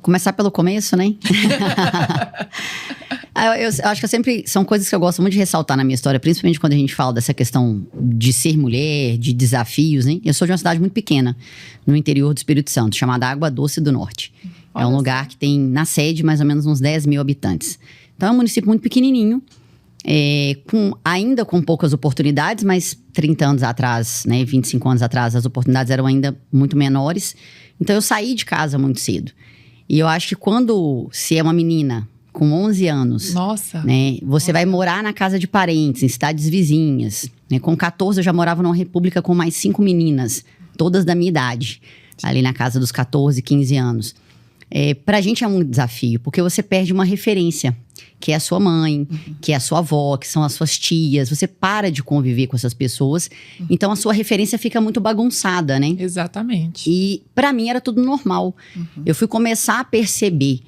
Começar pelo começo, né? Eu acho que são coisas que eu gosto muito de ressaltar na minha história, principalmente quando a gente fala dessa questão de ser mulher, de desafios, né? Eu sou de uma cidade muito pequena, no interior do Espírito Santo, chamada Água Doce do Norte. É um lugar que tem, na sede, mais ou menos uns 10 mil habitantes. Então é um município muito pequenininho, ainda com poucas oportunidades, mas 30 anos atrás, né, 25 anos atrás, as oportunidades eram ainda muito menores. Então eu saí de casa muito cedo. E eu acho que quando se é uma menina com 11 anos, Nossa. Né, você vai morar na casa de parentes, em cidades vizinhas. Né, com 14 eu já morava numa república com mais 5 meninas, todas da minha idade, ali na casa dos 14, 15 anos. Pra gente é um desafio, porque você perde uma referência, que é a sua mãe, que é a sua avó, que são as suas tias. Você para de conviver com essas pessoas, então a sua referência fica muito bagunçada, né? Exatamente. E pra mim era tudo normal. Eu fui começar a perceber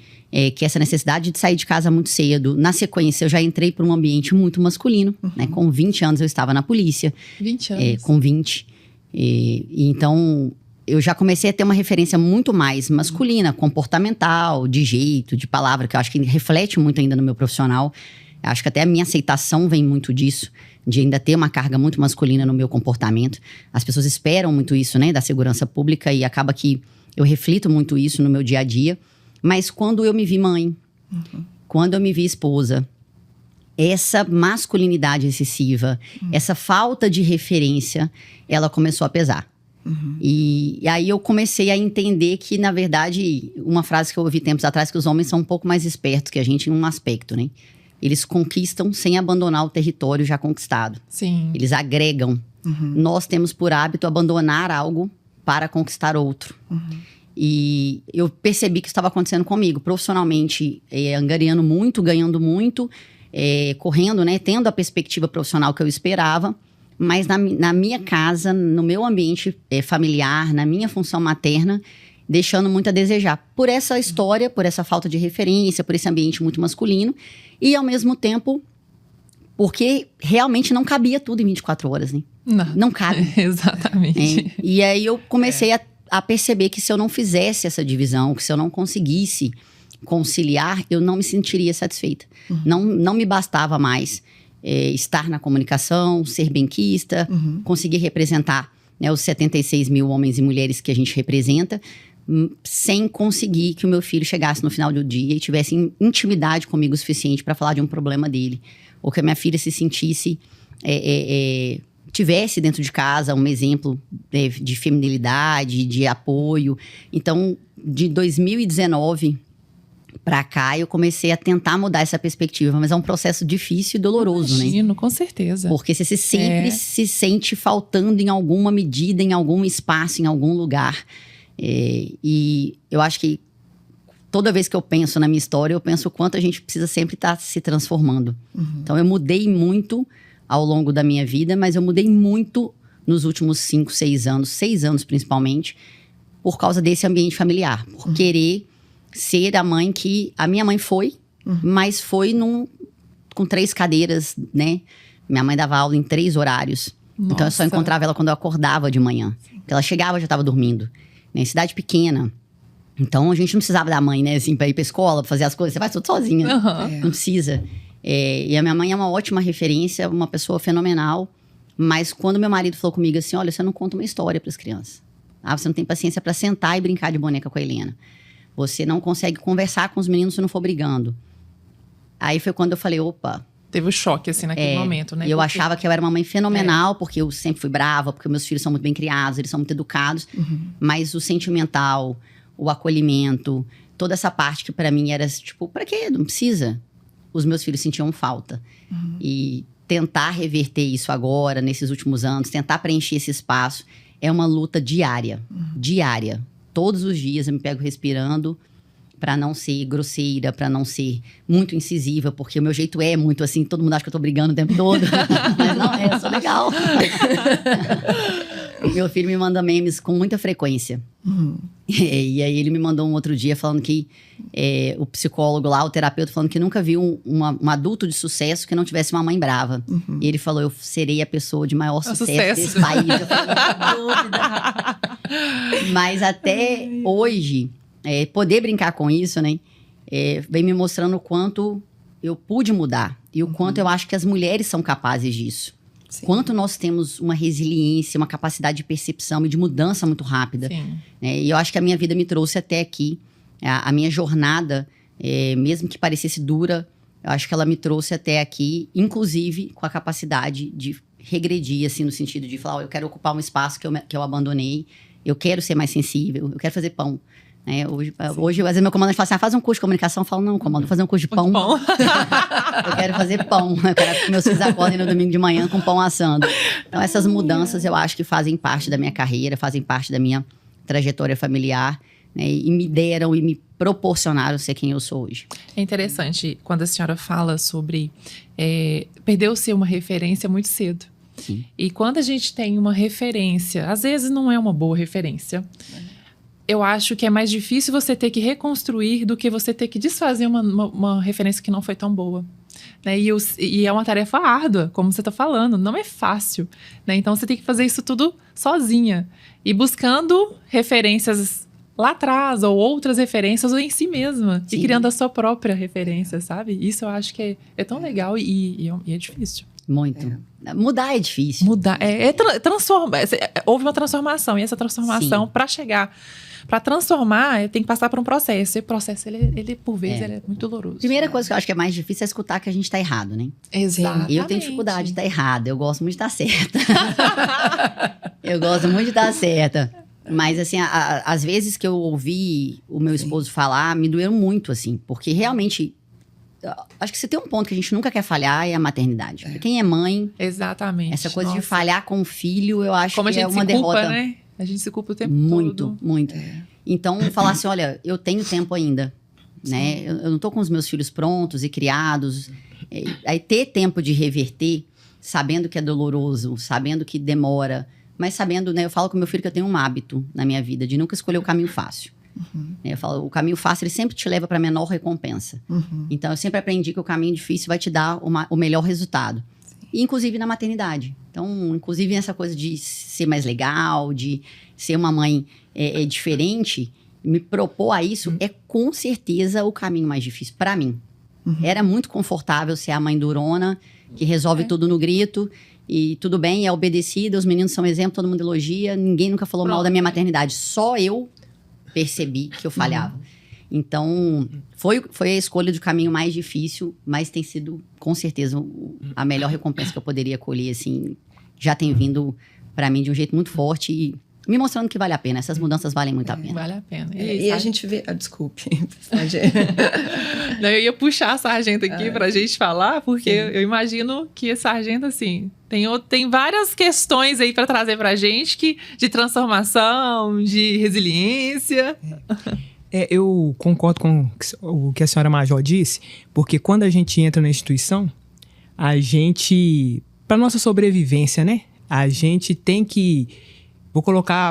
que essa necessidade de sair de casa muito cedo. Na sequência, eu já entrei para um ambiente muito masculino. Né? Com 20 anos eu estava na polícia. 20 anos. Com 20. Então, eu já comecei a ter uma referência muito mais masculina, comportamental, de jeito, de palavra, que eu acho que reflete muito ainda no meu profissional. Eu acho que até a minha aceitação vem muito disso, de ainda ter uma carga muito masculina no meu comportamento. As pessoas esperam muito isso, né, da segurança pública, e acaba que eu reflito muito isso no meu dia a dia. Mas quando eu me vi mãe, quando eu me vi esposa, essa masculinidade excessiva, essa falta de referência, ela começou a pesar. E aí eu comecei a entender que, na verdade, uma frase que eu ouvi tempos atrás, que os homens são um pouco mais espertos que a gente em um aspecto, né? Eles conquistam sem abandonar o território já conquistado. Sim. Eles agregam. Nós temos por hábito abandonar algo para conquistar outro. E eu percebi que isso estava acontecendo comigo, profissionalmente, angariando muito, ganhando muito, correndo, né? Tendo a perspectiva profissional que eu esperava. Mas na minha casa, no meu ambiente familiar, na minha função materna, deixando muito a desejar. Por essa história, por essa falta de referência, por esse ambiente muito masculino. E, ao mesmo tempo, porque realmente não cabia tudo em 24 horas, né? Não cabe. Exatamente. E aí eu comecei a perceber que se eu não fizesse essa divisão, que se eu não conseguisse conciliar, eu não me sentiria satisfeita. Não me bastava mais estar na comunicação, ser benquista, conseguir representar, né, os 76 mil homens e mulheres que a gente representa, sem conseguir que o meu filho chegasse no final do dia e tivesse intimidade comigo o suficiente para falar de um problema dele. Ou que a minha filha se sentisse, tivesse dentro de casa um exemplo de feminilidade, de apoio. Então, de 2019 pra cá, eu comecei a tentar mudar essa perspectiva, mas é um processo difícil e doloroso, Imagino, né? Com certeza. Porque você sempre se sente faltando em alguma medida, em algum espaço, em algum lugar. E eu acho que toda vez que eu penso na minha história, eu penso o quanto a gente precisa sempre estar se transformando. Então, eu mudei muito ao longo da minha vida, mas eu mudei muito nos últimos 5, 6 anos, 6 anos principalmente, por causa desse ambiente familiar, por querer ser a mãe que a minha mãe foi, mas foi com 3 cadeiras, né? Minha mãe dava aula em 3 horários. Nossa. Então eu só encontrava ela quando eu acordava de manhã. Porque ela chegava e já estava dormindo. Né? Cidade pequena. Então a gente não precisava da mãe, né? Assim, pra ir pra escola, pra fazer as coisas. Você faz tudo sozinha. Não precisa. E a minha mãe é uma ótima referência, uma pessoa fenomenal. Mas quando meu marido falou comigo assim, olha, você não conta uma história pras crianças. Você não tem paciência pra sentar e brincar de boneca com a Helena. Você não consegue conversar com os meninos se não for brigando. Aí foi quando eu falei, opa. Teve um choque, assim, naquele momento, né? E eu achava que eu era uma mãe fenomenal, porque eu sempre fui brava, porque meus filhos são muito bem criados, eles são muito educados. Mas o sentimental, o acolhimento, toda essa parte que pra mim era tipo, pra quê? Não precisa. Os meus filhos sentiam falta. E tentar reverter isso agora, nesses últimos anos, tentar preencher esse espaço, é uma luta diária. Diária. Todos os dias eu me pego respirando pra não ser grosseira, pra não ser muito incisiva, porque o meu jeito é muito assim, todo mundo acha que eu tô brigando o tempo todo. Mas não, eu sou legal. Meu filho me manda memes com muita frequência. E aí ele me mandou um outro dia falando que o psicólogo lá, o terapeuta, falando que nunca viu um adulto de sucesso que não tivesse uma mãe brava. E ele falou, eu serei a pessoa de maior sucesso desse país. Eu falei, não tenho dúvida. Mas até hoje, poder brincar com isso, né? Vem me mostrando o quanto eu pude mudar. E o quanto eu acho que as mulheres são capazes disso. Sim. Quanto nós temos uma resiliência, uma capacidade de percepção e de mudança muito rápida. E eu acho que a minha vida me trouxe até aqui. A minha jornada, mesmo que parecesse dura, eu acho que ela me trouxe até aqui, inclusive com a capacidade de regredir, assim, no sentido de falar, eu quero ocupar um espaço que eu abandonei, eu quero ser mais sensível, eu quero fazer pão. Hoje, às vezes, meu comandante fala assim, faz um curso de comunicação. Eu falo, não, comando, vou fazer um curso de pão. Eu quero fazer pão. Eu quero que meus filhos acordem no domingo de manhã com pão assando. Então, essas mudanças, eu acho que fazem parte da minha carreira, fazem parte da minha trajetória familiar, né? E me deram e me proporcionaram ser quem eu sou hoje. É interessante, quando a senhora fala sobre perdeu-se uma referência muito cedo. Sim. E quando a gente tem uma referência, às vezes não é uma boa referência, eu acho que é mais difícil você ter que reconstruir do que você ter que desfazer uma referência que não foi tão boa. Né? E é uma tarefa árdua, como você está falando, não é fácil. Né? Então, você tem que fazer isso tudo sozinha. E buscando referências lá atrás, ou outras referências, ou em si mesma. Sim. E criando a sua própria referência, sabe? Isso eu acho que é tão legal e é difícil. Muito. Mudar é difícil. Mudar. Houve uma transformação. E essa transformação, para chegar... Para transformar, tem que passar por um processo. E o processo, ele por vezes, ele é muito doloroso. Primeira coisa que eu acho que é mais difícil é escutar que a gente tá errado, né? Exatamente. Eu tenho dificuldade de estar errada. Eu gosto muito de estar certa. Eu gosto muito de estar certa. Mas, assim, às vezes que eu ouvi o meu esposo falar, me doeu muito, assim. Porque, realmente... Acho que se tem um ponto que a gente nunca quer falhar é a maternidade. Porque quem é mãe... Exatamente. Essa coisa de falhar com o filho, eu acho que é uma derrota. Como a gente se culpa, derrota. Né? A gente se culpa o tempo todo. Muito. Então, falar assim, olha, eu tenho tempo ainda, né? Eu não tô com os meus filhos prontos e criados. Aí ter tempo de reverter, sabendo que é doloroso, sabendo que demora, mas sabendo, né? Eu falo com meu filho que eu tenho um hábito na minha vida de nunca escolher o caminho fácil. Eu falo, o caminho fácil, ele sempre te leva para menor recompensa. Então, eu sempre aprendi que o caminho difícil vai te dar o melhor resultado. E, inclusive, na maternidade. Então, inclusive, essa coisa de ser mais legal, de ser uma mãe diferente, me propor a isso é, com certeza, o caminho mais difícil para mim. Era muito confortável ser a mãe durona, que resolve tudo no grito, e tudo bem, é obedecida, os meninos são exemplo, todo mundo elogia, ninguém nunca falou mal da minha maternidade. Só eu percebi que eu falhava. Então, foi a escolha do caminho mais difícil, mas tem sido, com certeza, a melhor recompensa que eu poderia colher, assim, já tem vindo para mim de um jeito muito forte e me mostrando que vale a pena. Essas mudanças valem muito a pena. Vale a pena. E a gente vê... desculpe. Não, eu ia puxar a sargento aqui pra gente falar, porque eu imagino que a sargento, assim, tem várias questões aí para trazer pra gente de transformação, de resiliência. Eu concordo com o que a senhora Major disse, porque quando a gente entra na instituição, a gente, para nossa sobrevivência, né? A gente tem que,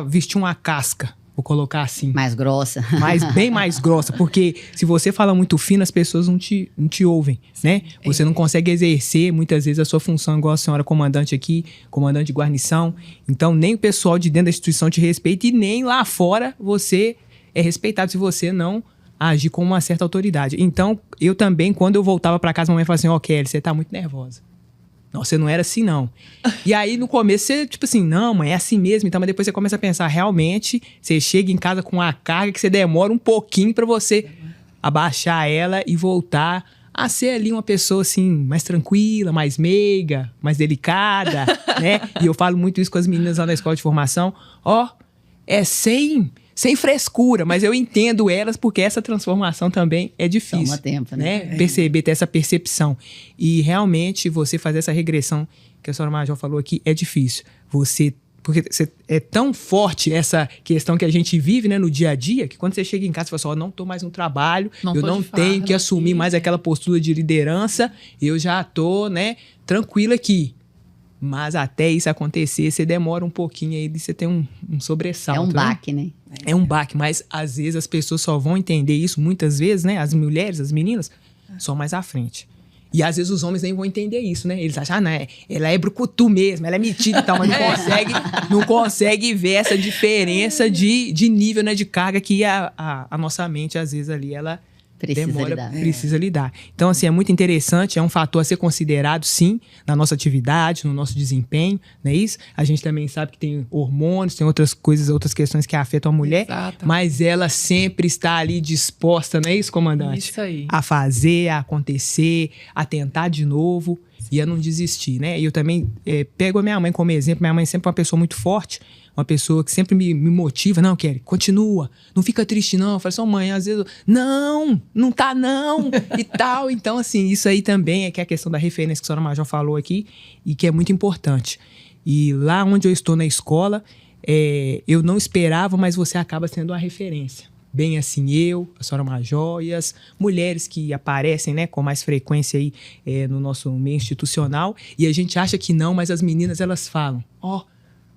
vestir uma casca, vou colocar assim. Mais grossa. Bem mais grossa, porque se você fala muito fino, as pessoas não te ouvem, né? Você não consegue exercer, muitas vezes, a sua função, igual a senhora comandante aqui, comandante de guarnição. Então, nem o pessoal de dentro da instituição te respeita e nem lá fora você... é respeitado se você não agir com uma certa autoridade. Então, eu também, quando eu voltava pra casa, a mamãe falava assim, Kelly, você tá muito nervosa. Não, você não era assim, não. E aí, no começo, você, tipo assim, não, mãe, é assim mesmo. Então, mas depois você começa a pensar, realmente, você chega em casa com uma carga que você demora um pouquinho pra você abaixar ela e voltar a ser ali uma pessoa, assim, mais tranquila, mais meiga, mais delicada, né? E eu falo muito isso com as meninas lá na escola de formação. Sem frescura, mas eu entendo elas porque essa transformação também é difícil. Toma tempo, né? Perceber, ter essa percepção. E realmente você fazer essa regressão que a senhora Major falou aqui é difícil. Porque é tão forte essa questão que a gente vive, né, no dia a dia, que quando você chega em casa, você fala assim, não tô mais no trabalho, eu não tenho que assumir mais aquela postura de liderança, eu já tô, né, tranquilo aqui. Mas até isso acontecer, você demora um pouquinho aí, você tem um sobressalto. É um baque, né? É um baque, mas às vezes as pessoas só vão entender isso, muitas vezes, né? As mulheres, as meninas, só mais à frente. E às vezes os homens nem vão entender isso, né? Eles acham, não, ela é brucutu mesmo, ela é metida e tal, mas não consegue ver essa diferença de nível, né, de carga que a nossa mente, às vezes, ali, ela precisa lidar. Então, assim, é muito interessante, é um fator a ser considerado, sim, na nossa atividade, no nosso desempenho, não é isso? A gente também sabe que tem hormônios, tem outras coisas, outras questões que afetam a mulher, Exato. mas ela sempre está ali disposta, não é isso, comandante? Isso aí. A fazer, a acontecer, a tentar de novo e a não desistir, né? E eu também pego a minha mãe como exemplo. Minha mãe sempre é uma pessoa muito forte, uma pessoa que sempre me motiva. Não, Kelly, continua, não fica triste não. Eu falo assim, mãe, às vezes, não tá não, e tal. Então, assim, isso aí também que é a questão da referência que a senhora Major falou aqui e que é muito importante. E lá onde eu estou na escola, eu não esperava, mas você acaba sendo uma referência. Bem assim, a senhora Major e as mulheres que aparecem, né, com mais frequência aí no nosso meio institucional. E a gente acha que não, mas as meninas, elas falam,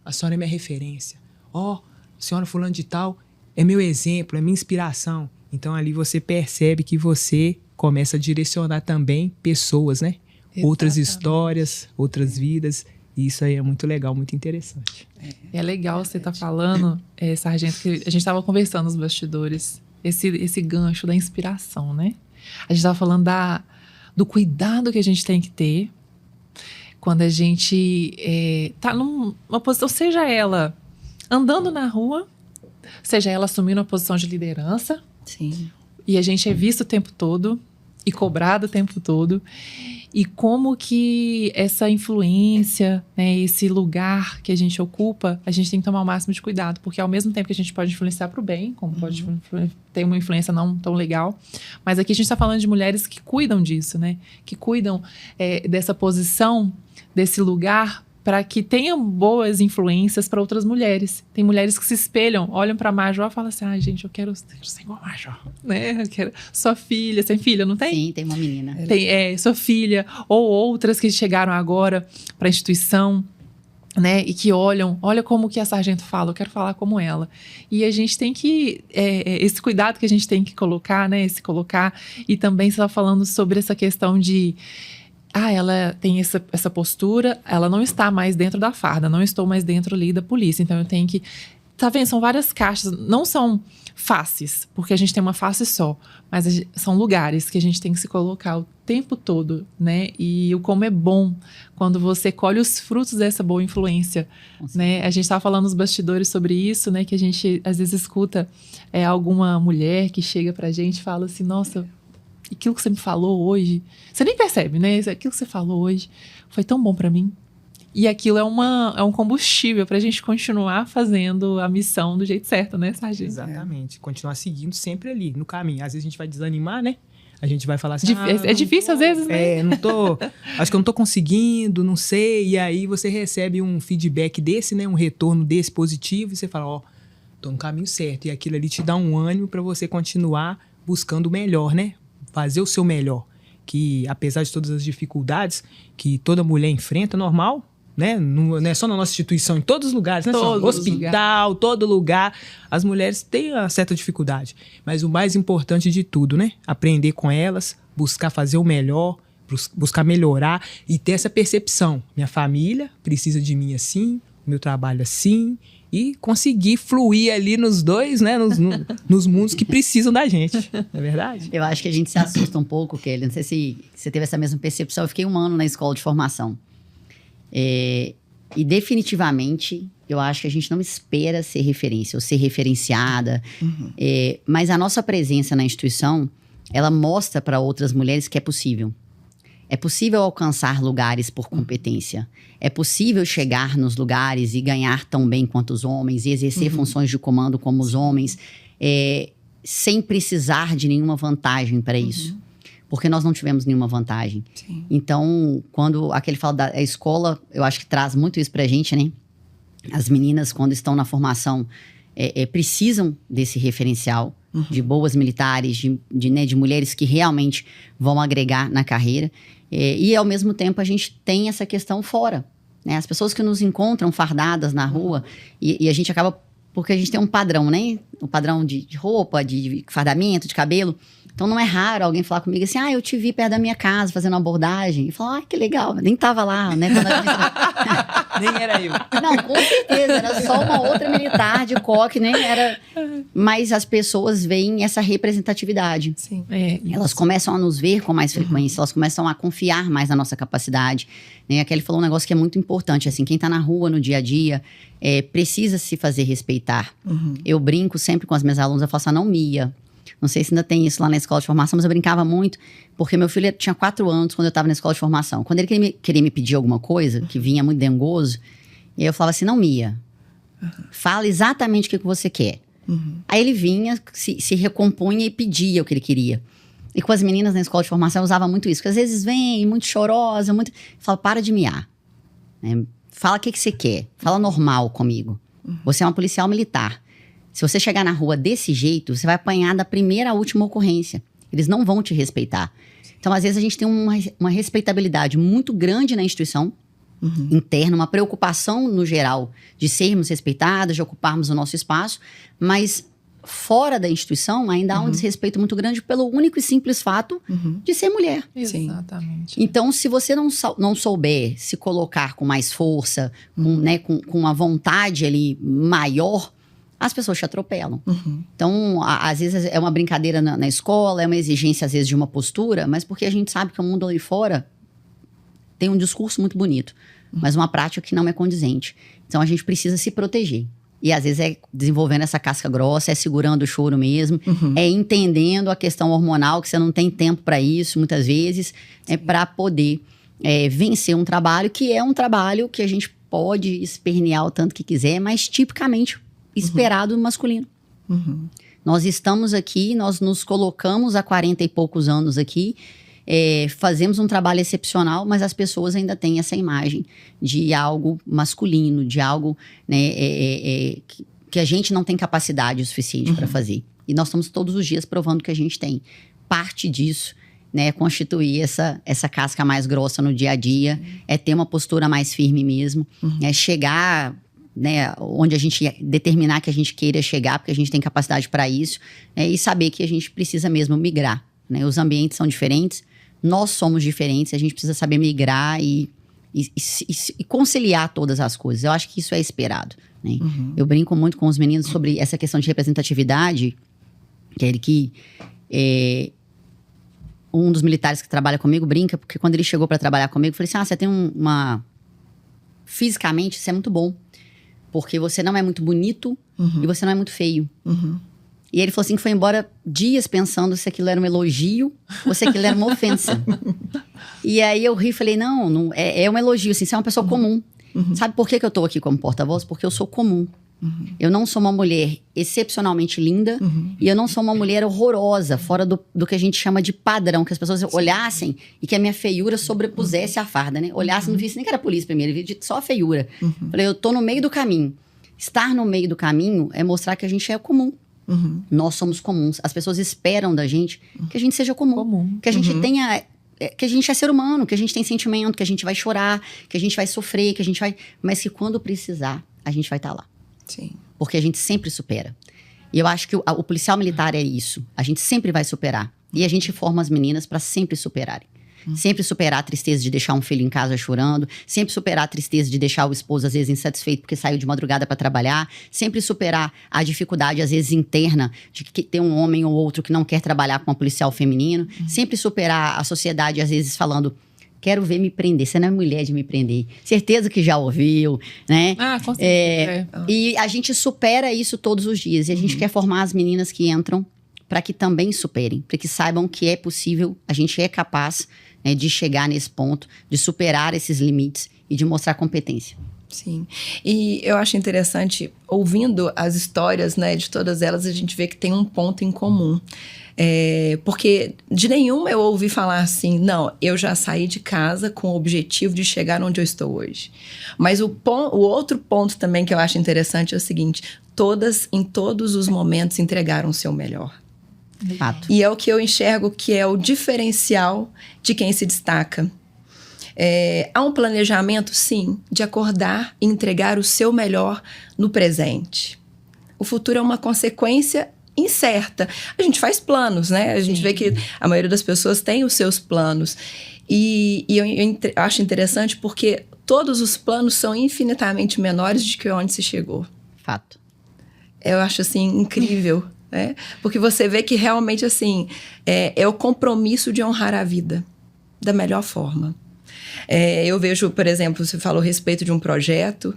a senhora é minha referência. A senhora fulano de tal é meu exemplo, é minha inspiração. Então ali você percebe que você começa a direcionar também pessoas, né? Exatamente. Outras histórias, outras vidas. E isso aí é muito legal, muito interessante. É legal você estar falando, Sargento, que a gente estava conversando nos bastidores, esse gancho da inspiração, né? A gente estava falando do cuidado que a gente tem que ter quando a gente tá numa posição, seja ela andando na rua, seja ela assumindo uma posição de liderança. Sim. E a gente é visto o tempo todo e cobrado o tempo todo. E como que essa influência, né, esse lugar que a gente ocupa, a gente tem que tomar o máximo de cuidado. Porque ao mesmo tempo que a gente pode influenciar para o bem, como pode ter uma influência não tão legal, mas aqui a gente está falando de mulheres que cuidam disso, né? Que cuidam dessa posição, desse lugar, para que tenham boas influências para outras mulheres. Tem mulheres que se espelham, olham para a Major e falam assim, gente, eu quero ser igual a Major, né? Eu quero sua filha, sem filha, não tem? Sim, tem uma menina. Tem sua filha, ou outras que chegaram agora para a instituição, né? E que olha como que a sargento fala, eu quero falar como ela. E a gente tem que, esse cuidado que a gente tem que colocar, né? E também você estava falando sobre essa questão de ela tem essa postura, ela não está mais dentro da farda, não estou mais dentro ali da polícia, então eu tenho que... Tá vendo? São várias caixas, não são faces, porque a gente tem uma face só, mas são lugares que a gente tem que se colocar o tempo todo, né? E o como é bom quando você colhe os frutos dessa boa influência, né? A gente estava falando nos bastidores sobre isso, né? Que a gente às vezes escuta alguma mulher que chega pra gente e fala assim, nossa... Aquilo que você me falou hoje, você nem percebe, né? Aquilo que você falou hoje foi tão bom pra mim. E aquilo é um combustível pra gente continuar fazendo a missão do jeito certo, né, Sargento? Exatamente. Continuar seguindo sempre ali, no caminho. Às vezes a gente vai desanimar, né? A gente vai falar assim... É difícil às vezes, né? Acho que eu não tô conseguindo, não sei. E aí você recebe um feedback desse, né? Um retorno desse positivo. E você fala, tô no caminho certo. E aquilo ali te dá um ânimo pra você continuar buscando o melhor, né? Fazer o seu melhor, que apesar de todas as dificuldades que toda mulher enfrenta, normal, né? Não é só na nossa instituição, em todos os lugares, né? Hospital, todo lugar, as mulheres têm uma certa dificuldade. Mas o mais importante de tudo, né? Aprender com elas, buscar fazer o melhor, buscar melhorar e ter essa percepção. Minha família precisa de mim assim, meu trabalho assim, e conseguir fluir ali nos dois, né? Nos mundos que precisam da gente. Não é verdade? Eu acho que a gente se assusta um pouco, Kelly. Não sei se você teve essa mesma percepção. Eu fiquei 1 ano na escola de formação. E definitivamente, eu acho que a gente não espera ser referência ou ser referenciada. Mas a nossa presença na instituição, ela mostra para outras mulheres que é possível. É possível alcançar lugares por competência. É possível chegar nos lugares e ganhar tão bem quanto os homens e exercer funções de comando como os homens, sem precisar de nenhuma vantagem para isso. Porque nós não tivemos nenhuma vantagem. Sim. Então, quando aquele fala da escola, eu acho que traz muito isso pra gente, né? As meninas, quando estão na formação, precisam desse referencial de boas militares, de mulheres que realmente vão agregar na carreira. E, ao mesmo tempo, a gente tem essa questão fora. Né? As pessoas que nos encontram fardadas na rua, e a gente acaba... Porque a gente tem um padrão, né? Um padrão de roupa, de fardamento, de cabelo. Então não é raro alguém falar comigo assim, eu te vi perto da minha casa fazendo uma abordagem. E falar, que legal, nem tava lá, né? Nem era eu. Não, com certeza, era só uma outra militar de coque, nem era... Mas as pessoas veem essa representatividade. Sim. Elas começam a nos ver com mais frequência, elas começam a confiar mais na nossa capacidade. Né? A Kelly falou um negócio que é muito importante, assim, quem tá na rua no dia a dia precisa se fazer respeitar. Eu brinco sempre com as minhas alunas, eu falo assim, não mia. Não sei se ainda tem isso lá na escola de formação, mas eu brincava muito, porque meu filho tinha 4 anos quando eu estava na escola de formação. Quando ele queria me pedir alguma coisa, que vinha muito dengoso, e aí eu falava assim, não, Mia, fala exatamente o que você quer. Aí ele vinha, se recompunha e pedia o que ele queria. E com as meninas na escola de formação eu usava muito isso, porque às vezes vem muito chorosa, muito... Eu falo, para de miar. Né? Fala o que você quer, fala normal comigo. Você é uma policial militar. Se você chegar na rua desse jeito, você vai apanhar da primeira à última ocorrência. Eles não vão te respeitar. Então, às vezes, a gente tem uma respeitabilidade muito grande na instituição interna, uma preocupação no geral de sermos respeitadas, de ocuparmos o nosso espaço, mas fora da instituição ainda há um desrespeito muito grande pelo único e simples fato de ser mulher. Exatamente. Então, se você não souber se colocar com mais força, com uma vontade ali maior, as pessoas te atropelam. Então, às vezes é uma brincadeira na escola, é uma exigência, às vezes, de uma postura, mas porque a gente sabe que o mundo ali fora tem um discurso muito bonito, mas uma prática que não é condizente. Então, a gente precisa se proteger. E, às vezes, é desenvolvendo essa casca grossa, é segurando o choro mesmo, é entendendo a questão hormonal, que você não tem tempo para isso, muitas vezes, para poder vencer um trabalho, que é um trabalho que a gente pode espernear o tanto que quiser, mas tipicamente esperado masculino. Nós estamos aqui, nós nos colocamos há 40 e poucos anos aqui, fazemos um trabalho excepcional, mas as pessoas ainda têm essa imagem de algo masculino, de algo, né, que a gente não tem capacidade o suficiente para fazer. E nós estamos todos os dias provando que a gente tem. Parte disso, né, é constituir essa casca mais grossa no dia a dia, é ter uma postura mais firme mesmo, é chegar... Né, onde a gente determinar que a gente queira chegar, porque a gente tem capacidade para isso, e saber que a gente precisa mesmo migrar. Né? Os ambientes são diferentes, nós somos diferentes, a gente precisa saber migrar e conciliar todas as coisas. Eu acho que isso é esperado. Né? Eu brinco muito com os meninos sobre essa questão de representatividade, que um dos militares que trabalha comigo brinca, porque quando ele chegou para trabalhar comigo, eu falei assim, você tem fisicamente, isso é muito bom. Porque você não é muito bonito e você não é muito feio. E ele falou assim que foi embora dias pensando se aquilo era um elogio ou se aquilo era uma ofensa. E aí eu ri e falei, não é um elogio, assim, você é uma pessoa comum. Sabe por que eu tô aqui como porta-voz? Porque eu sou comum. Eu não sou uma mulher excepcionalmente linda e eu não sou uma mulher horrorosa, fora do que a gente chama de padrão, que as pessoas olhassem e que a minha feiura sobrepusesse a farda, né? Olhassem, não visse nem que era polícia primeiro, vi só a feiura. Falei, eu tô no meio do caminho. Estar no meio do caminho é mostrar que a gente é comum. Nós somos comuns. As pessoas esperam da gente que a gente seja comum. Que a gente tenha... Que a gente é ser humano, que a gente tem sentimento, que a gente vai chorar, que a gente vai sofrer, que a gente vai... Mas que quando precisar, a gente vai estar lá. Sim. Porque a gente sempre supera. E eu acho que o policial militar é isso. A gente sempre vai superar. E a gente forma as meninas para sempre superarem. Sempre superar a tristeza de deixar um filho em casa chorando. Sempre superar a tristeza de deixar o esposo, às vezes, insatisfeito porque saiu de madrugada para trabalhar. Sempre superar a dificuldade, às vezes, interna de que ter um homem ou outro que não quer trabalhar com um policial feminino. Sempre superar a sociedade, às vezes, falando... Quero ver me prender, você não é mulher de me prender. Certeza que já ouviu, né? Com certeza. E a gente supera isso todos os dias. E a gente quer formar as meninas que entram para que também superem. Para que saibam que é possível, a gente é capaz, né, de chegar nesse ponto, de superar esses limites e de mostrar competência. Sim. E eu acho interessante, ouvindo as histórias, né, de todas elas, a gente vê que tem um ponto em comum. Porque de nenhuma eu ouvi falar assim, não, eu já saí de casa com o objetivo de chegar onde eu estou hoje. Mas o outro ponto também que eu acho interessante é o seguinte, todas, em todos os momentos, entregaram o seu melhor. Fato. E é o que eu enxergo que é o diferencial de quem se destaca. Há um planejamento, sim, de acordar e entregar o seu melhor no presente. O futuro é uma consequência incerta. A gente faz planos, né? A gente vê que a maioria das pessoas tem os seus planos. E eu acho interessante porque todos os planos são infinitamente menores de que onde se chegou. Fato. Eu acho, assim, incrível, né? Porque você vê que realmente, assim, é o compromisso de honrar a vida da melhor forma. Eu vejo, por exemplo, você falou a respeito de um projeto,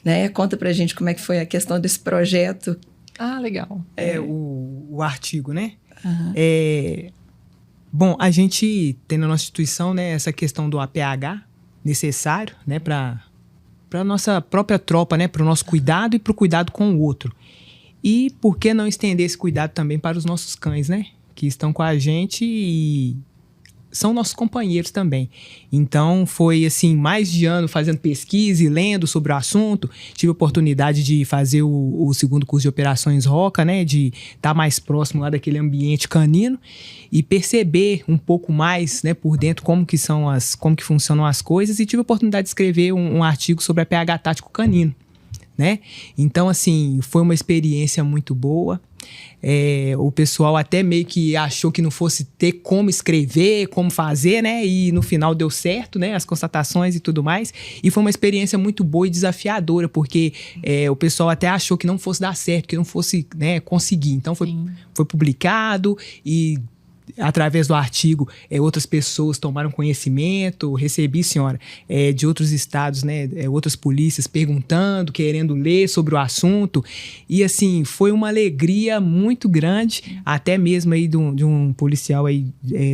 né? Conta pra gente como é que foi a questão desse projeto. Ah, legal. O artigo, né? Uhum. Bom, a gente tem na nossa instituição, né, essa questão do APH necessário, né, para a nossa própria tropa, né, para o nosso cuidado e para o cuidado com o outro. E por que não estender esse cuidado também para os nossos cães, né, que estão com a gente e são nossos companheiros também. Então, foi assim, mais de ano fazendo pesquisa e lendo sobre o assunto. Tive a oportunidade de fazer o segundo curso de operações ROCA, né? De estar mais próximo lá daquele ambiente canino e perceber um pouco mais, né, por dentro como que funcionam as coisas. E tive a oportunidade de escrever um artigo sobre a PH tático canino, né? Então, assim, foi uma experiência muito boa. O pessoal até meio que achou que não fosse ter como escrever, como fazer, né? E no final deu certo, né? As constatações e tudo mais. E foi uma experiência muito boa e desafiadora, porque o pessoal até achou que não fosse dar certo, que não fosse, né, conseguir. Então foi publicado e através do artigo, outras pessoas tomaram conhecimento. Recebi, senhora, de outros estados, né, outras polícias perguntando, querendo ler sobre o assunto. E, assim, foi uma alegria muito grande, até mesmo aí de um policial aí,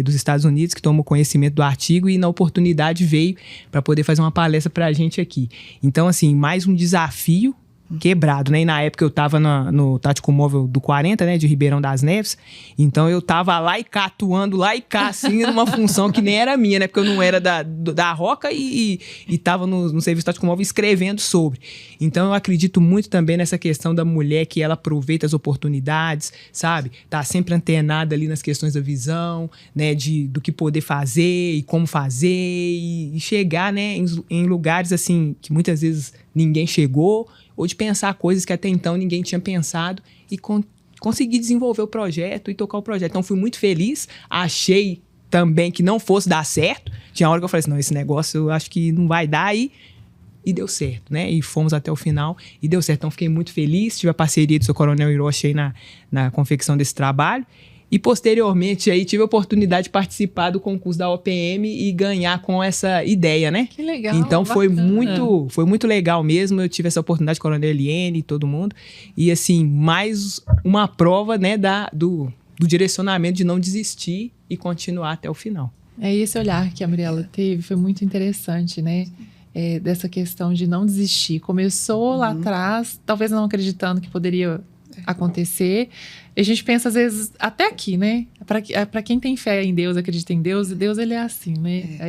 dos Estados Unidos que tomou conhecimento do artigo e, na oportunidade, veio para poder fazer uma palestra para a gente aqui. Então, assim, mais um desafio quebrado, né? E na época eu tava no Tático Móvel do 40, né? De Ribeirão das Neves. Então eu tava lá e cá, atuando lá e cá, assim, numa função que nem era minha, né? Porque eu não era da ROCA e tava no Serviço Tático Móvel escrevendo sobre. Então eu acredito muito também nessa questão da mulher, que ela aproveita as oportunidades, sabe? Tá sempre antenada ali nas questões da visão, né? Do que poder fazer e como fazer e chegar, né? Em lugares, assim, que muitas vezes ninguém chegou, ou de pensar coisas que até então ninguém tinha pensado e conseguir desenvolver o projeto e tocar o projeto. Então, fui muito feliz. Achei também que não fosse dar certo. Tinha hora que eu falei assim, não, esse negócio eu acho que não vai dar e deu certo, né? E fomos até o final e deu certo. Então, fiquei muito feliz. Tive a parceria do seu Coronel Hiroshi aí na confecção desse trabalho. E, posteriormente, aí tive a oportunidade de participar do concurso da OPM e ganhar com essa ideia, né? Que legal. Então, foi bacana. muito legal mesmo. Eu tive essa oportunidade com a Coronel Eliene e todo mundo. E, assim, mais uma prova, né, do direcionamento de não desistir e continuar até o final. Esse olhar que a Muriela teve foi muito interessante, né? Dessa questão de não desistir. Começou lá atrás, talvez não acreditando que poderia acontecer. E a gente pensa, às vezes, até aqui, né? Para quem tem fé em Deus, acredita em Deus, Deus, ele é assim, né?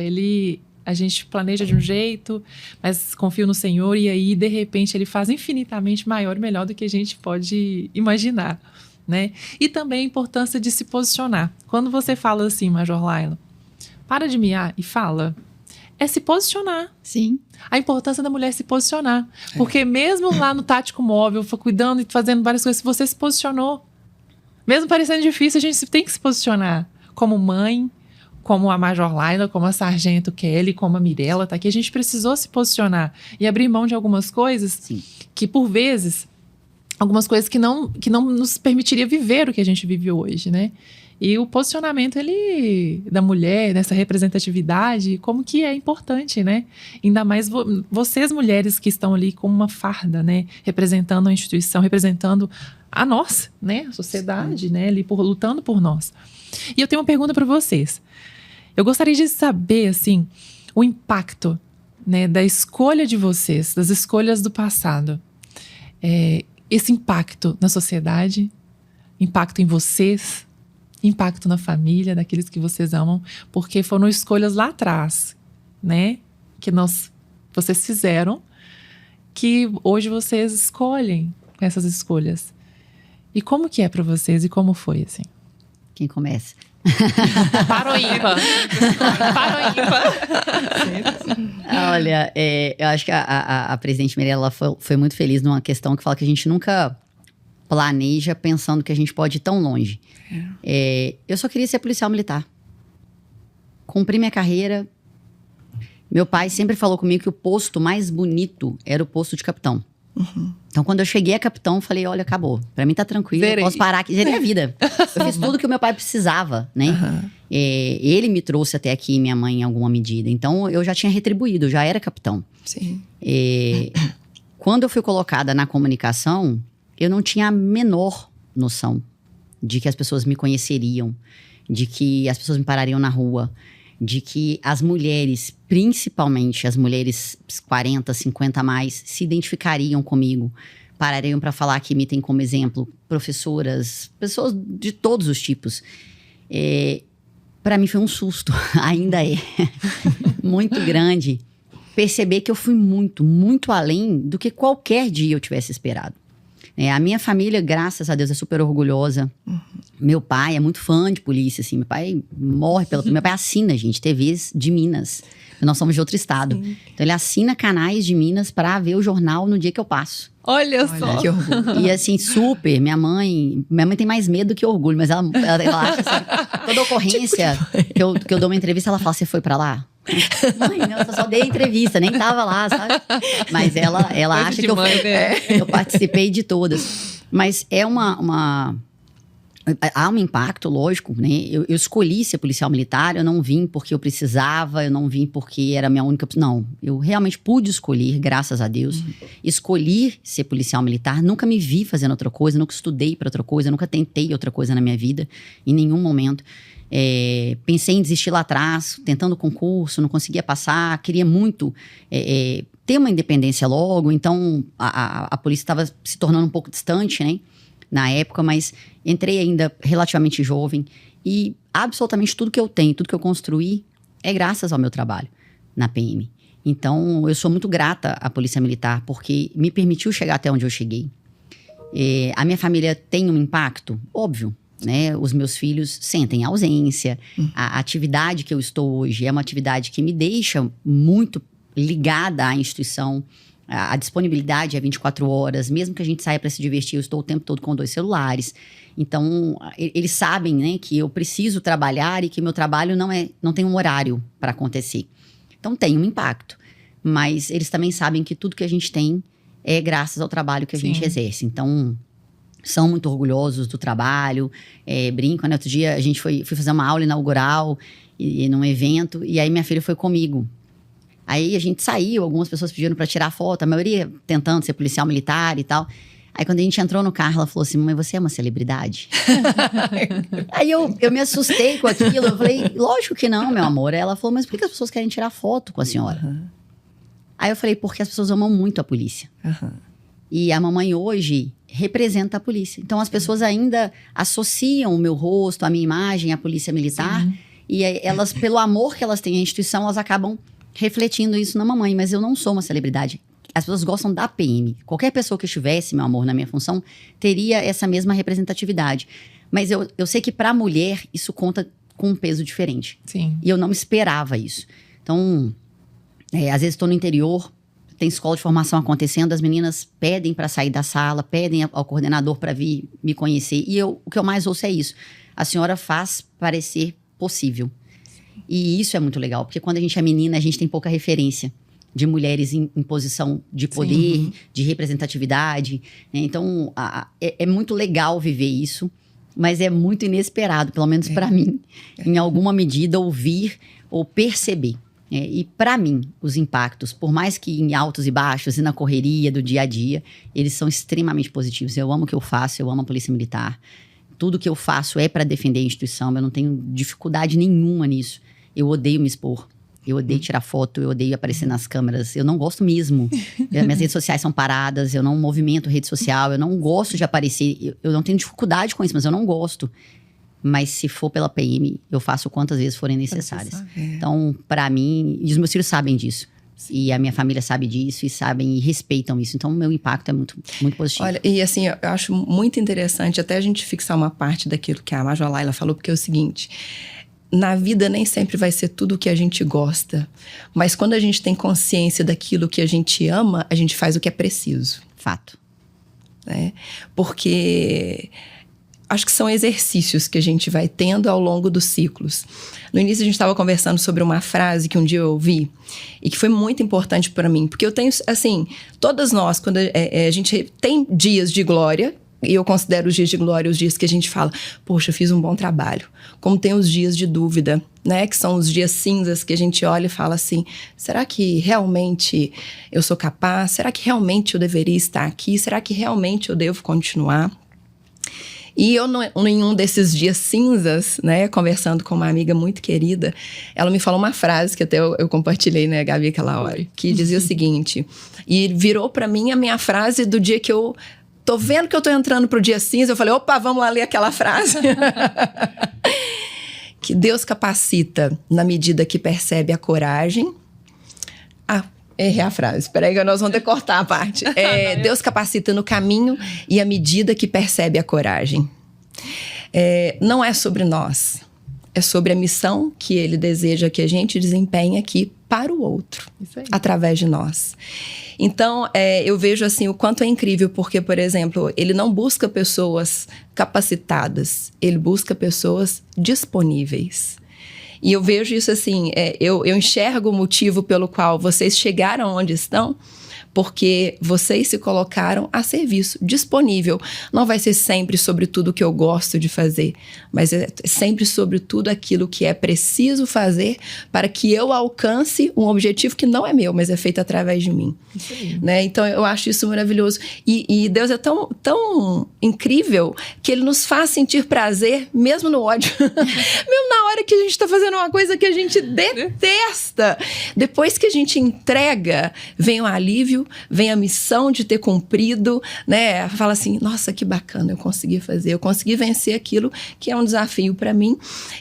A gente planeja de um jeito, mas confia no Senhor e aí, de repente, ele faz infinitamente maior e melhor do que a gente pode imaginar, né? E também a importância de se posicionar. Quando você fala assim, Major Laila, para de miar e fala, é se posicionar. Sim. A importância da mulher se posicionar. Porque mesmo lá no Tático Móvel, cuidando e fazendo várias coisas, você se posicionou. Mesmo parecendo difícil, a gente tem que se posicionar. Como mãe, como a Major Laila, como a Sargento Kelly, como a Mirella, tá aqui. A gente precisou se posicionar e abrir mão de algumas coisas. Sim. Que, por vezes, algumas coisas que não nos permitiria viver o que a gente vive hoje, né? E o posicionamento da mulher, nessa representatividade, como que é importante, né? Ainda mais vocês, mulheres que estão ali com uma farda, né? Representando a instituição, representando a nós, né? A sociedade, né? Ali lutando por nós. E eu tenho uma pergunta para vocês. Eu gostaria de saber, assim, o impacto, né, da escolha de vocês, das escolhas do passado. Esse impacto na sociedade, impacto em vocês, impacto na família, daqueles que vocês amam, porque foram escolhas lá atrás, né? Que vocês fizeram, que hoje vocês escolhem com essas escolhas. E como que é para vocês? E como foi, assim? Quem começa? Para o ímpar. Para o ímpar. Olha, eu acho que a presidente Mirella foi muito feliz numa questão que fala que a gente nunca planeja pensando que a gente pode ir tão longe. Eu só queria ser policial militar. Cumpri minha carreira. Meu pai sempre falou comigo que o posto mais bonito era o posto de capitão. Então, quando eu cheguei a capitão, eu falei, olha, acabou. Pra mim tá tranquilo, eu posso parar aqui. Zerei a vida. Eu fiz tudo que o meu pai precisava, né? Ele me trouxe até aqui, minha mãe, em alguma medida. Então, eu já tinha retribuído, eu já era capitão. Sim. Quando eu fui colocada na comunicação, eu não tinha a menor noção de que as pessoas me conheceriam, de que as pessoas me parariam na rua, de que as mulheres, principalmente as mulheres 40, 50 a mais, se identificariam comigo, parariam para falar que me tem como exemplo professoras, pessoas de todos os tipos. Para mim foi um susto, ainda é muito grande, perceber que eu fui muito, muito além do que qualquer dia eu tivesse esperado. A minha família, graças a Deus, é super orgulhosa. Meu pai é muito fã de polícia, assim. Meu pai morre Meu pai assina, gente, TVs de Minas. Nós somos de outro estado. Sim. Então, ele assina canais de Minas para ver o jornal no dia que eu passo. Olha só. Que orgulho. E assim, super. Minha mãe tem mais medo que orgulho, mas ela acha assim, toda ocorrência que eu dou uma entrevista, ela fala, você foi para lá? Mãe, não, eu só dei entrevista, nem tava lá, sabe? Mas ela acha que eu participei de todas. Mas há um impacto, lógico, né? Eu escolhi ser policial militar, eu não vim porque eu precisava, eu não vim porque era a minha única... Não, eu realmente pude escolher, graças a Deus. Escolhi ser policial militar, nunca me vi fazendo outra coisa, nunca estudei para outra coisa, nunca tentei outra coisa na minha vida, em nenhum momento. Pensei em desistir lá atrás, tentando concurso, não conseguia passar, queria muito ter uma independência logo, então a polícia estava se tornando um pouco distante, né? Na época, mas entrei ainda relativamente jovem e absolutamente tudo que eu tenho, tudo que eu construí é graças ao meu trabalho na PM. Então, eu sou muito grata à Polícia Militar porque me permitiu chegar até onde eu cheguei. A minha família tem um impacto? Óbvio, né? Os meus filhos sentem ausência. A atividade que eu estou hoje é uma atividade que me deixa muito ligada à instituição. A disponibilidade é 24 horas, mesmo que a gente saia para se divertir, eu estou o tempo todo com 2 celulares. Então, eles sabem, né, que eu preciso trabalhar e que meu trabalho não tem um horário para acontecer. Então, tem um impacto. Mas eles também sabem que tudo que a gente tem é graças ao trabalho que a gente exerce. Então, são muito orgulhosos do trabalho. Brincam, né? Outro dia, a gente fui fazer uma aula inaugural num evento, e aí minha filha foi comigo. Aí a gente saiu, algumas pessoas pediram pra tirar foto, a maioria tentando ser policial militar e tal. Aí quando a gente entrou no carro, ela falou assim, mãe, você é uma celebridade? Aí eu me assustei com aquilo, eu falei, lógico que não, meu amor. Aí ela falou, mas por que as pessoas querem tirar foto com a senhora? Aí eu falei, porque as pessoas amam muito a polícia. E a mamãe hoje representa a polícia. Então as pessoas ainda associam o meu rosto, a minha imagem à polícia militar. E elas, pelo amor que elas têm à instituição, elas acabam refletindo isso na mamãe, mas eu não sou uma celebridade. As pessoas gostam da PM. Qualquer pessoa que estivesse, meu amor, na minha função, teria essa mesma representatividade. Mas eu sei que para a mulher, isso conta com um peso diferente. Sim. E eu não esperava isso. Então, às vezes estou no interior, tem escola de formação acontecendo, as meninas pedem para sair da sala, pedem ao coordenador para vir me conhecer. E o que eu mais ouço é isso. A senhora faz parecer possível. E isso é muito legal, porque quando a gente é menina, a gente tem pouca referência de mulheres em posição de poder, de representatividade. Né? Então, é muito legal viver isso, mas é muito inesperado, pelo menos para mim, em alguma medida, ouvir ou perceber. E para mim, os impactos, por mais que em altos e baixos e na correria do dia a dia, eles são extremamente positivos. Eu amo o que eu faço, eu amo a Polícia Militar. Tudo que eu faço é para defender a instituição, eu não tenho dificuldade nenhuma nisso. Eu odeio me expor, eu odeio tirar foto, eu odeio aparecer nas câmeras, eu não gosto mesmo. Minhas redes sociais são paradas, eu não movimento rede social, eu não gosto de aparecer, eu não tenho dificuldade com isso, mas eu não gosto. Mas se for pela PM, eu faço quantas vezes forem necessárias. Então, para mim, e os meus filhos sabem disso. E a minha família sabe disso e sabem e respeitam isso. Então, o meu impacto é muito, muito positivo. Olha, e assim, eu acho muito interessante até a gente fixar uma parte daquilo que a Major Laila falou, porque é o seguinte... Na vida nem sempre vai ser tudo o que a gente gosta. Mas quando a gente tem consciência daquilo que a gente ama, a gente faz o que é preciso. Fato. né? Porque acho que são exercícios que a gente vai tendo ao longo dos ciclos. No início a gente estava conversando sobre uma frase que um dia eu ouvi e que foi muito importante para mim, porque eu tenho, assim, todas nós, quando a gente tem dias de glória, e eu considero os dias de glória os dias que a gente fala, poxa, eu fiz um bom trabalho. Como tem os dias de dúvida, né? Que são os dias cinzas que a gente olha e fala assim, será que realmente eu sou capaz? Será que realmente eu deveria estar aqui? Será que realmente eu devo continuar? E eu, em um desses dias cinzas, né, conversando com uma amiga muito querida, ela me falou uma frase que até eu compartilhei, né, Gabi, aquela hora, que dizia o seguinte, e virou pra mim a minha frase do dia que eu tô vendo que eu tô entrando pro dia cinza, eu falei, opa, vamos lá ler aquela frase. Que Deus capacita na medida que percebe a coragem. Errei a frase. Espera aí que nós vamos ter que cortar a parte. Deus capacita no caminho e à medida que percebe a coragem. Não é sobre nós. É sobre a missão que Ele deseja que a gente desempenhe aqui para o outro. Isso aí. Através de nós. Então, eu vejo assim o quanto é incrível, porque, por exemplo, Ele não busca pessoas capacitadas. Ele busca pessoas disponíveis. E eu vejo isso assim, eu enxergo o motivo pelo qual vocês chegaram onde estão, porque vocês se colocaram a serviço, disponível. Não vai ser sempre sobre tudo que eu gosto de fazer, mas é sempre sobre tudo aquilo que é preciso fazer para que eu alcance um objetivo que não é meu, mas é feito através de mim. Isso aí. Né? Então, eu acho isso maravilhoso. E Deus é tão incrível que Ele nos faz sentir prazer, mesmo no ódio. Mesmo na hora que a gente está fazendo uma coisa que a gente detesta. Depois que a gente entrega, vem o alívio, vem a missão de ter cumprido, né? Fala assim, nossa, que bacana, eu consegui fazer, eu consegui vencer aquilo que é um desafio para mim.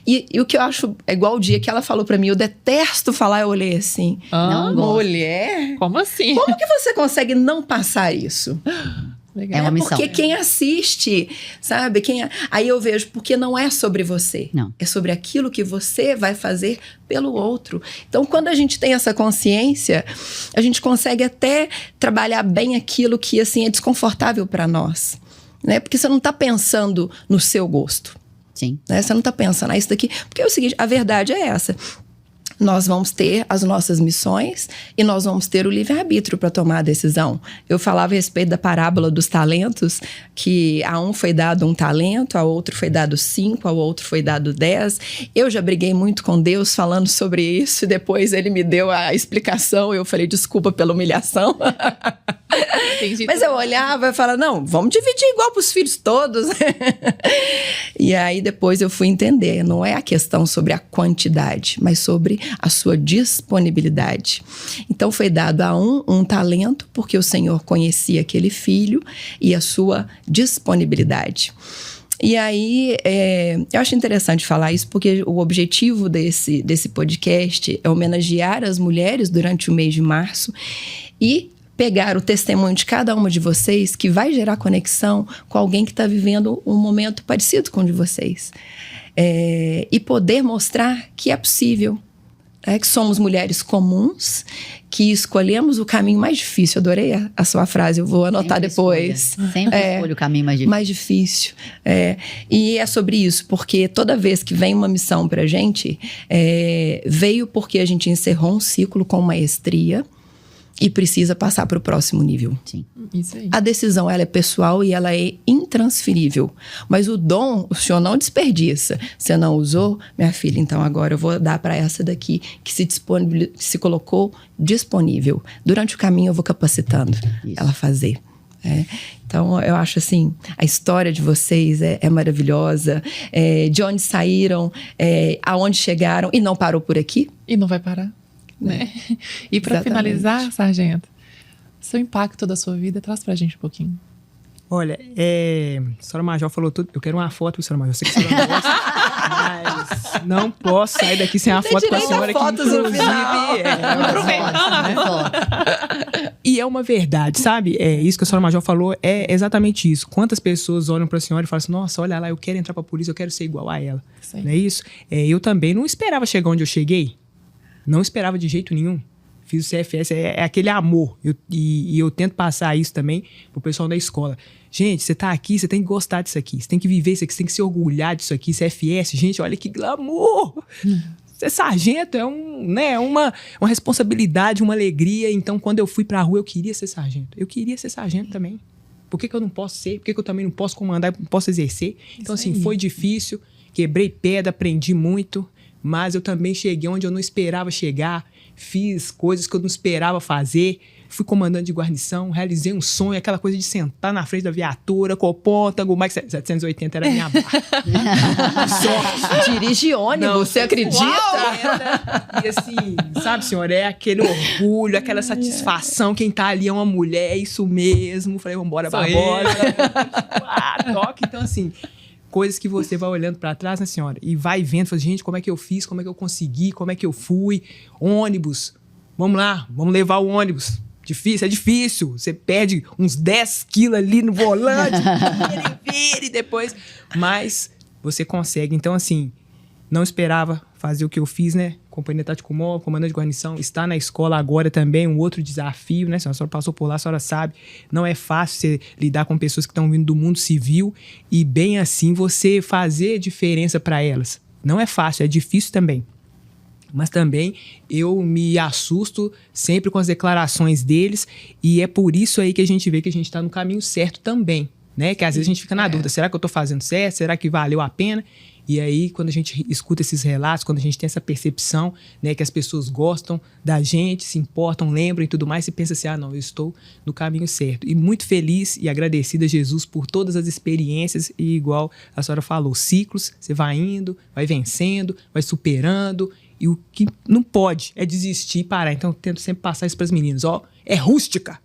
E o que eu acho, é igual o dia que ela falou para mim, eu detesto falar, eu olhei assim, não, mulher? Como assim? Como que você consegue não passar isso? Legal. É uma missão. Porque quem assiste, sabe? Aí eu vejo, porque não é sobre você. Não. É sobre aquilo que você vai fazer pelo outro. Então, quando a gente tem essa consciência, a gente consegue até trabalhar bem aquilo que, assim, é desconfortável para nós. Né? Porque você não está pensando no seu gosto. Sim. Né? Você não está pensando, isso daqui... Porque é o seguinte, a verdade é essa. Nós vamos ter as nossas missões e nós vamos ter o livre-arbítrio para tomar a decisão. Eu falava a respeito da parábola dos talentos, que a um foi dado um talento, a outro foi dado 5, a outro foi dado 10. Eu já briguei muito com Deus falando sobre isso e depois Ele me deu a explicação e eu falei, desculpa pela humilhação. Mas eu olhava e falava, não, vamos dividir igual para os filhos todos. E aí depois eu fui entender, não é a questão sobre a quantidade, mas sobre a sua disponibilidade. Então foi dado a um talento, porque o Senhor conhecia aquele filho e a sua disponibilidade. E aí, eu acho interessante falar isso, porque o objetivo desse podcast é homenagear as mulheres durante o mês de março e pegar o testemunho de cada uma de vocês que vai gerar conexão com alguém que está vivendo um momento parecido com o de vocês. E poder mostrar que é possível. Que somos mulheres comuns, que escolhemos o caminho mais difícil. Adorei a sua frase, eu vou anotar sempre depois. Sempre escolho o caminho mais difícil. Mais difícil. E é sobre isso, porque toda vez que vem uma missão pra gente, veio porque a gente encerrou um ciclo com maestria e precisa passar para o próximo nível. Sim. Isso aí. A decisão, ela é pessoal e ela é intransferível. Mas o dom, o senhor não desperdiça. Você não usou, minha filha, então agora eu vou dar para essa daqui que se colocou disponível. Durante o caminho eu vou capacitando ela a fazer. Então, eu acho assim, a história de vocês é maravilhosa. De onde saíram, aonde chegaram e não parou por aqui. E não vai parar. Né? E para finalizar, Sargento, seu impacto da sua vida, traz pra gente um pouquinho. Olha, a senhora Major falou tudo. Eu quero uma foto com a senhora Major. Eu sei que a senhora não gosta, mas não posso sair daqui sem a foto com a senhora. E é uma verdade, sabe? Isso que a senhora Major falou é exatamente isso. Quantas pessoas olham pra senhora e falam assim, nossa, olha lá, eu quero entrar pra polícia, eu quero ser igual a ela. Sim. Não é isso? Eu também não esperava chegar onde eu cheguei. Não esperava de jeito nenhum. fiz o CFS, é aquele amor. E eu tento passar isso também pro pessoal da escola. Gente, você tá aqui, você tem que gostar disso aqui. Você tem que viver isso aqui, você tem que se orgulhar disso aqui. CFS, gente, olha que glamour! Ser sargento é uma responsabilidade, uma alegria. Então, quando eu fui pra rua, eu queria ser sargento. Eu queria ser sargento também. Por que eu não posso ser? Por que eu também não posso comandar, não posso exercer? Então, assim, foi difícil. Quebrei pedra, aprendi muito. Mas eu também cheguei onde eu não esperava chegar. Fiz coisas que eu não esperava fazer. Fui comandante de guarnição, realizei um sonho, aquela coisa de sentar na frente da viatura, copôntago, mais 780 era a minha barra. Sorte. Dirige ônibus, você acredita? E assim, sabe, senhora, é aquele orgulho, aquela satisfação, quem tá ali é uma mulher, é isso mesmo. Falei, vambora, Barbosa. Toque. Então, assim, coisas que você vai olhando pra trás, né, senhora? E vai vendo, fala, gente, como é que eu fiz, como é que eu consegui, como é que eu fui. Ônibus, vamos lá, vamos levar o ônibus. Difícil, é difícil. Você perde uns 10 quilos ali no volante, vira e depois. Mas você consegue. Então, assim, não esperava fazer o que eu fiz, né? Companhia Tático Móvel, comandante de guarnição, está na escola agora também, um outro desafio, né? A senhora passou por lá, a senhora sabe. Não é fácil você lidar com pessoas que estão vindo do mundo civil e, bem assim, você fazer diferença para elas. Não é fácil, é difícil também. Mas também eu me assusto sempre com as declarações deles e é por isso aí que a gente vê que a gente está no caminho certo também, né? Que às vezes a gente fica na dúvida, será que eu estou fazendo certo? Será que valeu a pena? E aí, quando a gente escuta esses relatos, quando a gente tem essa percepção, né, que as pessoas gostam da gente, se importam, lembram e tudo mais, você pensa assim, não, eu estou no caminho certo. E muito feliz e agradecido a Jesus por todas as experiências e igual a senhora falou, ciclos, você vai indo, vai vencendo, vai superando. E o que não pode é desistir e parar. Então, eu tento sempre passar isso para as meninas. É rústica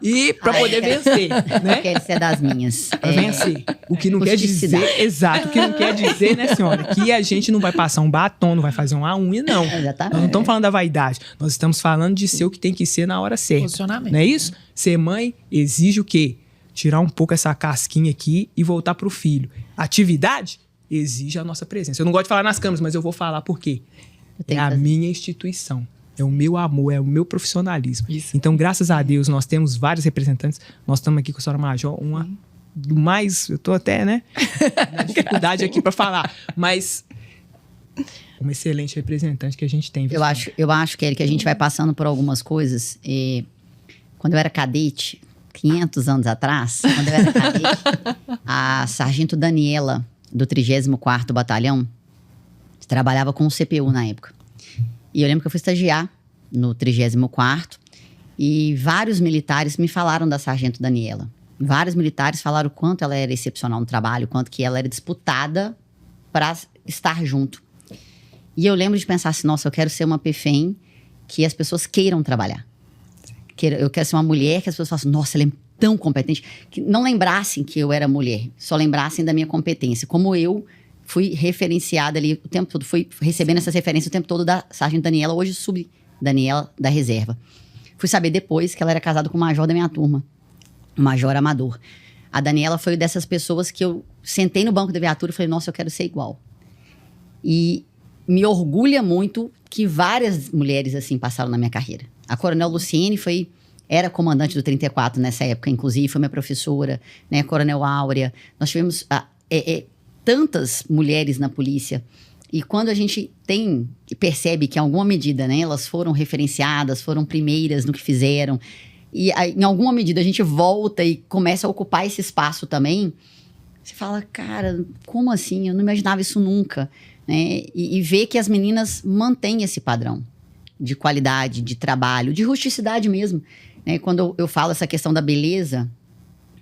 e para poder vencer, né? Quer ser das minhas. Para vencer. O que não quer dizer, exato, o que não quer dizer, né, senhora? Que a gente não vai passar um batom, não vai fazer uma unha, não. Exatamente. Nós não estamos falando da vaidade. Nós estamos falando de ser o que tem que ser na hora certa. Posicionamento. Não é isso? Ser mãe exige o quê? Tirar um pouco essa casquinha aqui e voltar pro filho. Atividade exige a nossa presença. Eu não gosto de falar nas câmeras, mas eu vou falar por quê. É a minha instituição. É o meu amor, é o meu profissionalismo. Isso. Então, graças a Deus, nós temos vários representantes. Nós estamos aqui com a senhora Major, uma do mais... Eu tô até, né? Na dificuldade aqui para falar. Mas uma excelente representante que a gente tem. Eu acho, Kelly, que a gente vai passando por algumas coisas. Quando eu era cadete, 500 anos atrás, quando eu era cadete, a sargento Daniela, do 34º Batalhão, trabalhava com o CPU na época. E eu lembro que eu fui estagiar no 34º e vários militares me falaram da sargento Daniela. Vários militares falaram o quanto ela era excepcional no trabalho, o quanto que ela era disputada para estar junto. E eu lembro de pensar assim, nossa, eu quero ser uma PFEM que as pessoas queiram trabalhar. Eu quero ser uma mulher que as pessoas façam, nossa, ela é tão competente, que não lembrassem que eu era mulher, só lembrassem da minha competência. Como eu fui referenciada ali o tempo todo, fui recebendo essas referências o tempo todo da sargento Daniela, hoje sub-Daniela da reserva. Fui saber depois que ela era casada com o major da minha turma, o major Amador. A Daniela foi dessas pessoas que eu sentei no banco da viatura e falei, nossa, eu quero ser igual. E me orgulha muito que várias mulheres assim passaram na minha carreira. A Coronel Luciene era comandante do 34 nessa época, inclusive, foi minha professora, né? A Coronel Áurea. Nós tivemos tantas mulheres na polícia. E quando a gente percebe que, em alguma medida, né, elas foram referenciadas, foram primeiras no que fizeram, e em alguma medida a gente volta e começa a ocupar esse espaço também, você fala, cara, como assim? Eu não imaginava isso nunca. Né? E ver que as meninas mantêm esse padrão de qualidade, de trabalho, de rusticidade mesmo. Né? Quando eu falo essa questão da beleza,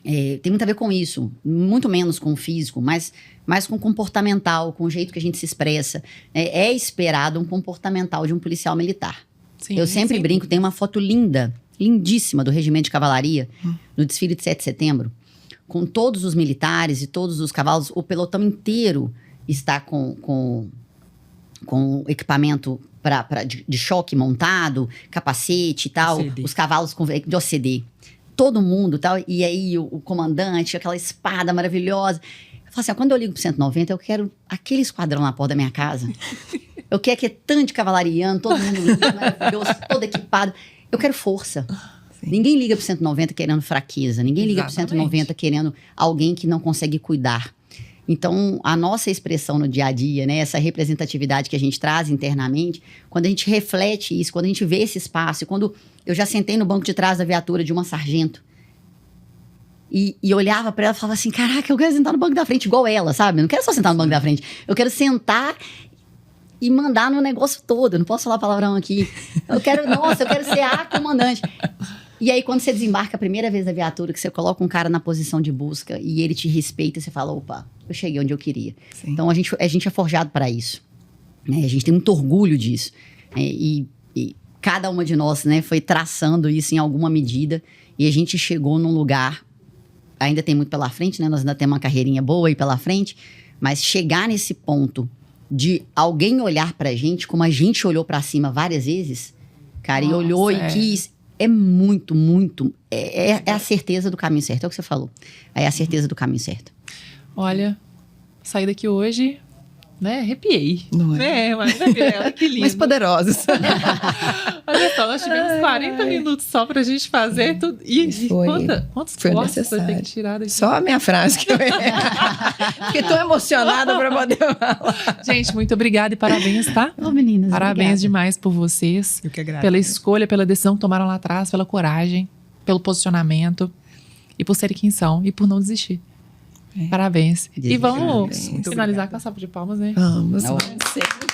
tem muito a ver com isso. Muito menos com o físico, mas mais com o comportamental, com o jeito que a gente se expressa. É esperado um comportamental de um policial militar. Sim, eu sempre brinco, tem uma foto linda, lindíssima do Regimento de Cavalaria, no desfile de 7 de setembro, com todos os militares e todos os cavalos, o pelotão inteiro está com equipamento de choque montado, capacete e tal, OCD. Os cavalos de OCD. Todo mundo tal, e aí o comandante, aquela espada maravilhosa. Eu falo assim, quando eu ligo pro 190, eu quero aquele esquadrão na porta da minha casa. Eu quero que é tanto de cavalariano, todo mundo lindo, maravilhoso, todo equipado. Eu quero força. Sim. Ninguém liga pro 190 querendo fraqueza. Ninguém liga pro Exatamente. 190 querendo alguém que não consegue cuidar. Então, a nossa expressão no dia a dia, né, essa representatividade que a gente traz internamente, quando a gente reflete isso, quando a gente vê esse espaço, quando eu já sentei no banco de trás da viatura de uma sargento e olhava pra ela e falava assim, caraca, eu quero sentar no banco da frente igual ela, sabe? Eu não quero só sentar no banco da frente, eu quero sentar e mandar no negócio todo. Eu não posso falar palavrão aqui. Eu quero ser a comandante. E aí, quando você desembarca a primeira vez da viatura, que você coloca um cara na posição de busca e ele te respeita, você fala, opa, eu cheguei onde eu queria. Sim. Então, a gente é forjado para isso. Né? A gente tem muito orgulho disso. E cada uma de nós, né, foi traçando isso em alguma medida. E a gente chegou num lugar, ainda tem muito pela frente, né? Nós ainda temos uma carreirinha boa aí pela frente. Mas chegar nesse ponto de alguém olhar pra gente como a gente olhou pra cima várias vezes, cara, e olhou e quis... É muito, muito... É a certeza do caminho certo. É o que você falou. É a certeza do caminho certo. Olha, saí daqui hoje, né? Arrepiei. Não é? Mas olha que lindo. Mais poderosos. Olha só, nós tivemos 40 minutos só pra gente fazer tudo. E Foi. quantos Foi cortes necessário. você tem que tirar daqui? Só a minha frase que eu fiquei tão emocionada pra poder falar. Gente, muito obrigada e parabéns, tá? Ô, meninas, Parabéns obrigada. demais por vocês. Eu que agradeço. Pela escolha, pela decisão que tomaram lá atrás, pela coragem, pelo posicionamento e por serem quem são e por não desistir. Parabéns. E vamos Parabéns. finalizar com a salva de palmas, né? Vamos. Não. Sempre.